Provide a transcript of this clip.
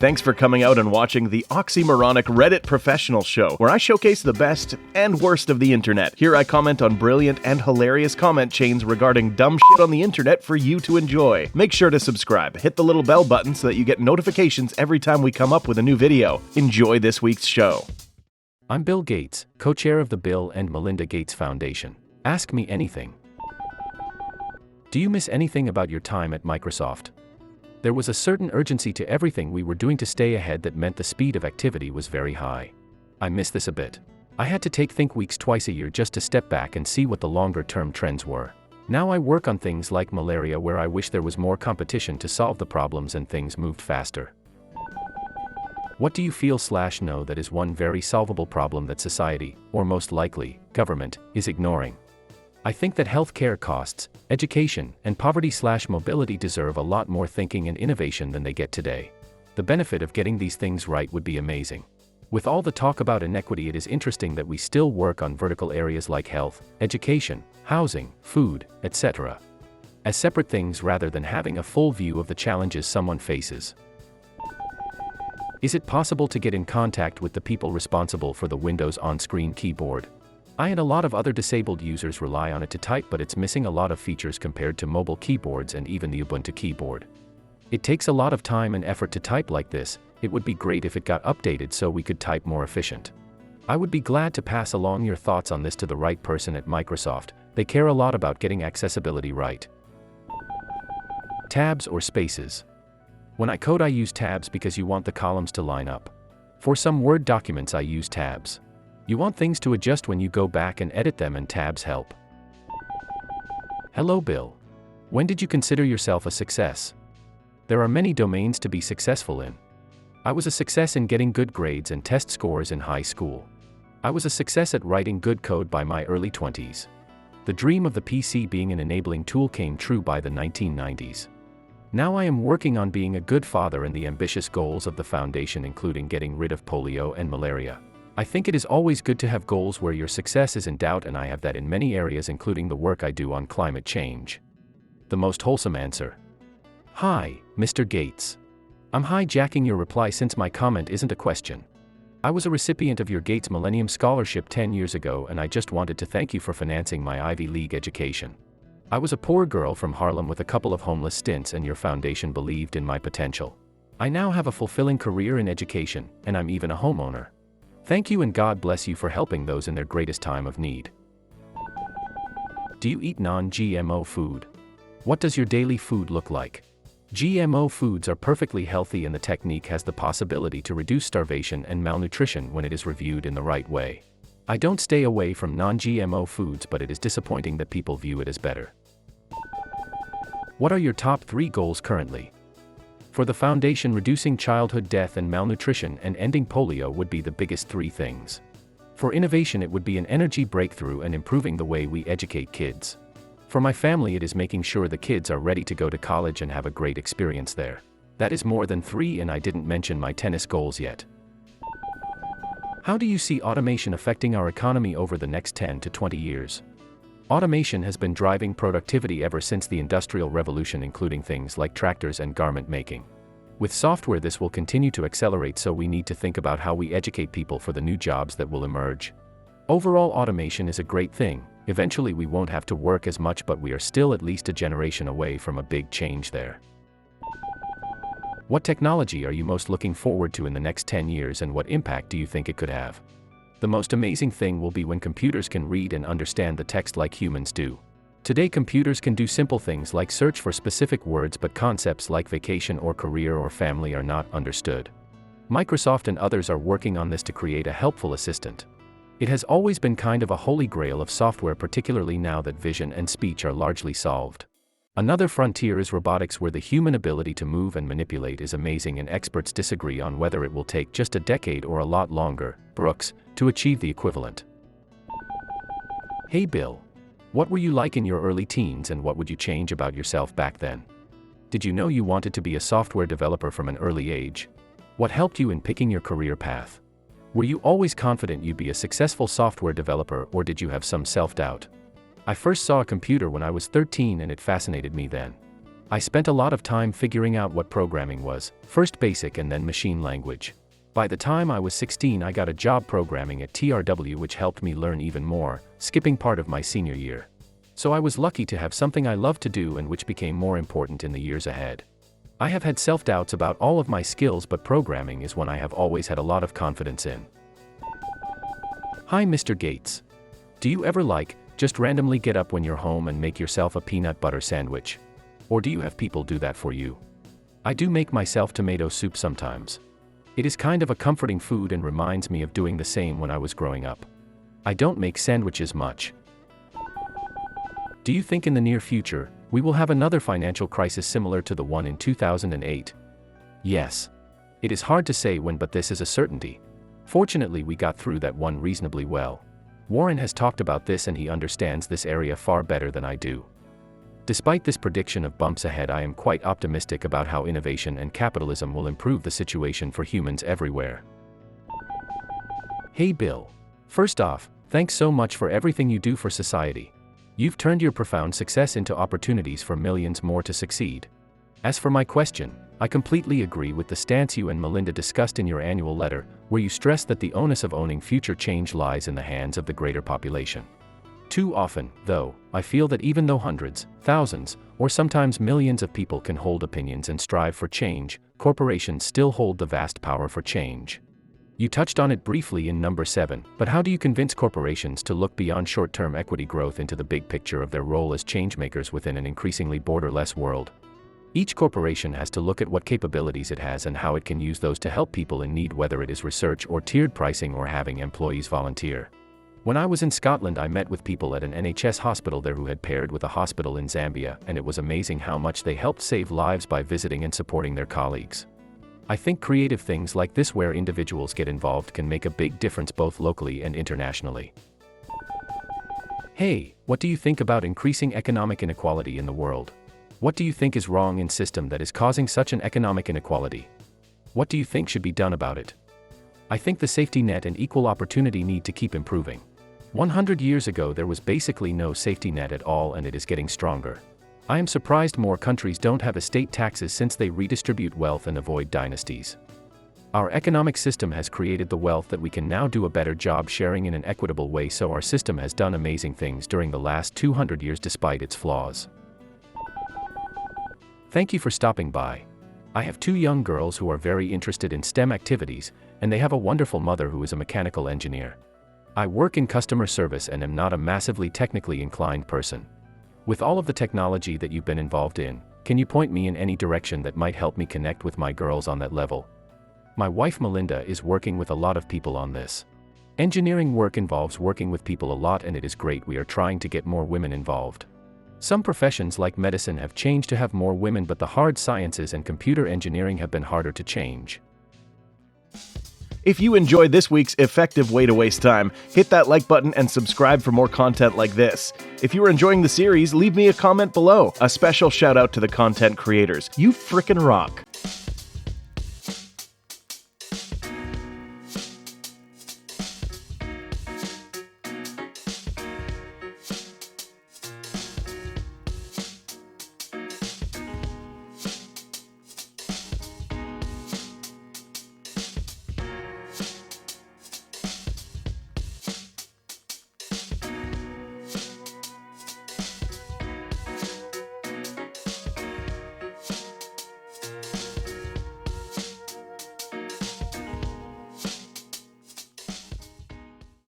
Thanks for coming out and watching the oxymoronic Reddit Professional Show, where I showcase the best and worst of the internet. Here I comment on brilliant and hilarious comment chains regarding dumb shit on the internet for you to enjoy. Make sure to subscribe, hit the little bell button so that you get notifications every time we come up with a new video. Enjoy this week's show. I'm Bill Gates, co-chair of the Bill and Melinda Gates Foundation. Ask me anything. Do you miss anything about your time at Microsoft? There was a certain urgency to everything we were doing to stay ahead that meant the speed of activity was very high. I miss this a bit. I had to take think weeks twice a year just to step back and see what the longer-term trends were. Now I work on things like malaria where I wish there was more competition to solve the problems and things moved faster. What do you feel/know that is one very solvable problem that society, or most likely, government, is ignoring? I think that healthcare costs, education, and poverty/mobility deserve a lot more thinking and innovation than they get today. The benefit of getting these things right would be amazing. With all the talk about inequity, it is interesting that we still work on vertical areas like health, education, housing, food, etc. as separate things rather than having a full view of the challenges someone faces. Is it possible to get in contact with the people responsible for the Windows on-screen keyboard? I and a lot of other disabled users rely on it to type, but it's missing a lot of features compared to mobile keyboards and even the Ubuntu keyboard. It takes a lot of time and effort to type like this. It would be great if it got updated so we could type more efficient. I would be glad to pass along your thoughts on this to the right person at Microsoft. They care a lot about getting accessibility right. Tabs or spaces? When I code, I use tabs because you want the columns to line up. For some Word documents, I use tabs. You want things to adjust when you go back and edit them, and tabs help. Hello, Bill. When did you consider yourself a success? There are many domains to be successful in. I was a success in getting good grades and test scores in high school. I was a success at writing good code by my early 20s. The dream of the PC being an enabling tool came true by the 1990s. Now I am working on being a good father and the ambitious goals of the foundation, including getting rid of polio and malaria. I think it is always good to have goals where your success is in doubt, and I have that in many areas, including the work I do on climate change. The most wholesome answer. Hi, Mr. Gates. I'm hijacking your reply since my comment isn't a question. I was a recipient of your Gates Millennium Scholarship 10 years ago, and I just wanted to thank you for financing my Ivy League education. I was a poor girl from Harlem with a couple of homeless stints, and your foundation believed in my potential. I now have a fulfilling career in education, and I'm even a homeowner. Thank you, and God bless you for helping those in their greatest time of need. Do you eat non-GMO food? What does your daily food look like? GMO foods are perfectly healthy, and the technique has the possibility to reduce starvation and malnutrition when it is reviewed in the right way. I don't stay away from non-GMO foods, but it is disappointing that people view it as better. What are your top 3 goals currently? For the foundation, reducing childhood death and malnutrition and ending polio would be the biggest 3 things. For innovation, it would be an energy breakthrough and improving the way we educate kids. For my family, it is making sure the kids are ready to go to college and have a great experience there. That is more than 3, and I didn't mention my tennis goals yet. How do you see automation affecting our economy over the next 10 to 20 years? Automation has been driving productivity ever since the Industrial Revolution, including things like tractors and garment making. With software, this will continue to accelerate, so we need to think about how we educate people for the new jobs that will emerge. Overall, automation is a great thing. Eventually we won't have to work as much, but we are still at least a generation away from a big change there. What technology are you most looking forward to in the next 10 years, and what impact do you think it could have? The most amazing thing will be when computers can read and understand the text like humans do. Today, computers can do simple things like search for specific words, but concepts like vacation or career or family are not understood. Microsoft and others are working on this to create a helpful assistant. It has always been kind of a holy grail of software, particularly now that vision and speech are largely solved. Another frontier is robotics, where the human ability to move and manipulate is amazing, and experts disagree on whether it will take just a decade or a lot longer, Brooks, to achieve the equivalent. Hey Bill. What were you like in your early teens, and what would you change about yourself back then? Did you know you wanted to be a software developer from an early age? What helped you in picking your career path? Were you always confident you'd be a successful software developer, or did you have some self-doubt? I first saw a computer when I was 13 and it fascinated me then. I spent a lot of time figuring out what programming was, first basic and then machine language. By the time I was 16, I got a job programming at TRW, which helped me learn even more, skipping part of my senior year. So I was lucky to have something I loved to do and which became more important in the years ahead. I have had self-doubts about all of my skills, but programming is one I have always had a lot of confidence in. Hi Mr. Gates. Do you ever just randomly get up when you're home and make yourself a peanut butter sandwich? Or do you have people do that for you? I do make myself tomato soup sometimes. It is kind of a comforting food and reminds me of doing the same when I was growing up. I don't make sandwiches much. Do you think in the near future, we will have another financial crisis similar to the one in 2008? Yes. It is hard to say when, but this is a certainty. Fortunately, we got through that one reasonably well. Warren has talked about this and he understands this area far better than I do. Despite this prediction of bumps ahead, I am quite optimistic about how innovation and capitalism will improve the situation for humans everywhere. Hey Bill. First off, thanks so much for everything you do for society. You've turned your profound success into opportunities for millions more to succeed. As for my question, I completely agree with the stance you and Melinda discussed in your annual letter, where you stress that the onus of owning future change lies in the hands of the greater population. Too often, though, I feel that even though hundreds, thousands, or sometimes millions of people can hold opinions and strive for change, corporations still hold the vast power for change. You touched on it briefly in number 7, but how do you convince corporations to look beyond short-term equity growth into the big picture of their role as changemakers within an increasingly borderless world? Each corporation has to look at what capabilities it has and how it can use those to help people in need, whether it is research or tiered pricing or having employees volunteer. When I was in Scotland, I met with people at an NHS hospital there who had paired with a hospital in Zambia, and it was amazing how much they helped save lives by visiting and supporting their colleagues. I think creative things like this where individuals get involved can make a big difference both locally and internationally. Hey, what do you think about increasing economic inequality in the world? What do you think is wrong in system that is causing such an economic inequality? What do you think should be done about it? I think the safety net and equal opportunity need to keep improving. 100 years ago there was basically no safety net at all, and it is getting stronger. I am surprised more countries don't have estate taxes since they redistribute wealth and avoid dynasties. Our economic system has created the wealth that we can now do a better job sharing in an equitable way, so our system has done amazing things during the last 200 years despite its flaws. Thank you for stopping by. I have 2 young girls who are very interested in STEM activities, and they have a wonderful mother who is a mechanical engineer. I work in customer service and am not a massively technically inclined person. With all of the technology that you've been involved in, can you point me in any direction that might help me connect with my girls on that level? My wife Melinda is working with a lot of people on this. Engineering work involves working with people a lot, and it is great. We are trying to get more women involved. Some professions like medicine have changed to have more women, but the hard sciences and computer engineering have been harder to change. If you enjoyed this week's effective way to waste time, hit that like button and subscribe for more content like this. If you are enjoying the series, leave me a comment below. A special shout out to the content creators. You frickin' rock.